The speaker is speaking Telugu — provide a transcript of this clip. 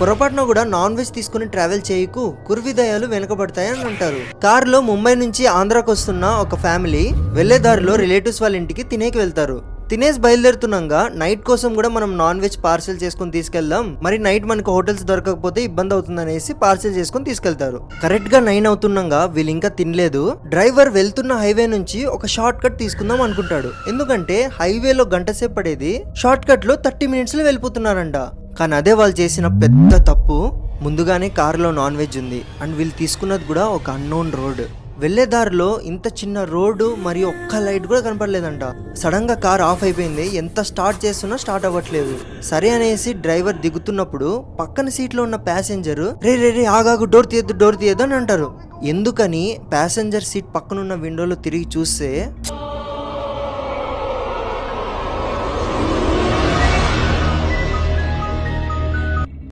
పొరపాటున కూడా నాన్ వెజ్ తీసుకుని ట్రావెల్ చేయకు, కుర్విదయాలు వెనకబడతాయి అని అంటారు. కారులో ముంబై నుంచి ఆంధ్రాకి వస్తున్న ఒక ఫ్యామిలీ వెళ్లే దారిలో రిలేటివ్స్ వాళ్ళ ఇంటికి తినేకి వెళ్తారు. తినేసి బయలుదేరుతున్నాగా నైట్ కోసం కూడా మనం నాన్ వెజ్ పార్సెల్ చేసుకుని తీసుకెళ్దాం, మరి నైట్ మనకు హోటల్స్ దొరకకపోతే ఇబ్బంది అవుతుంది అనేసి పార్సెల్ చేసుకుని తీసుకెళ్తారు. కరెక్ట్ గా 9 అవుతుండగా వీళ్ళు ఇంకా తినలేదు. డ్రైవర్ వెళ్తున్న హైవే నుంచి ఒక షార్ట్ కట్ తీసుకుందాం అనుకుంటాడు. ఎందుకంటే హైవేలో గంట సేపు పడేది షార్ట్ కట్ లో 30 మినిట్స్ లో వెళ్ళిపోతున్నారంట. కానీ అదే వాళ్ళు చేసిన పెద్ద తప్పు. ముందుగానే కారులో నాన్ వెజ్ ఉంది అండ్ వీళ్ళు తీసుకున్నది కూడా ఒక అన్నోన్ రోడ్. వెళ్లే దారిలో ఇంత చిన్న రోడ్డు మరియు ఒక్క లైట్ కూడా కనపడలేదంట. సడన్ గా కార్ ఆఫ్ అయిపోయింది. ఎంత స్టార్ట్ చేస్తున్నా స్టార్ట్ అవ్వట్లేదు. సరే అనేసి డ్రైవర్ దిగుతున్నప్పుడు పక్కన సీట్ లో ఉన్న ప్యాసింజర్ రే ఆగాగు, డోర్ తీయద్దు అని అంటారు. ఎందుకని ప్యాసింజర్ సీట్ పక్కనున్న విండోలో తిరిగి చూస్తే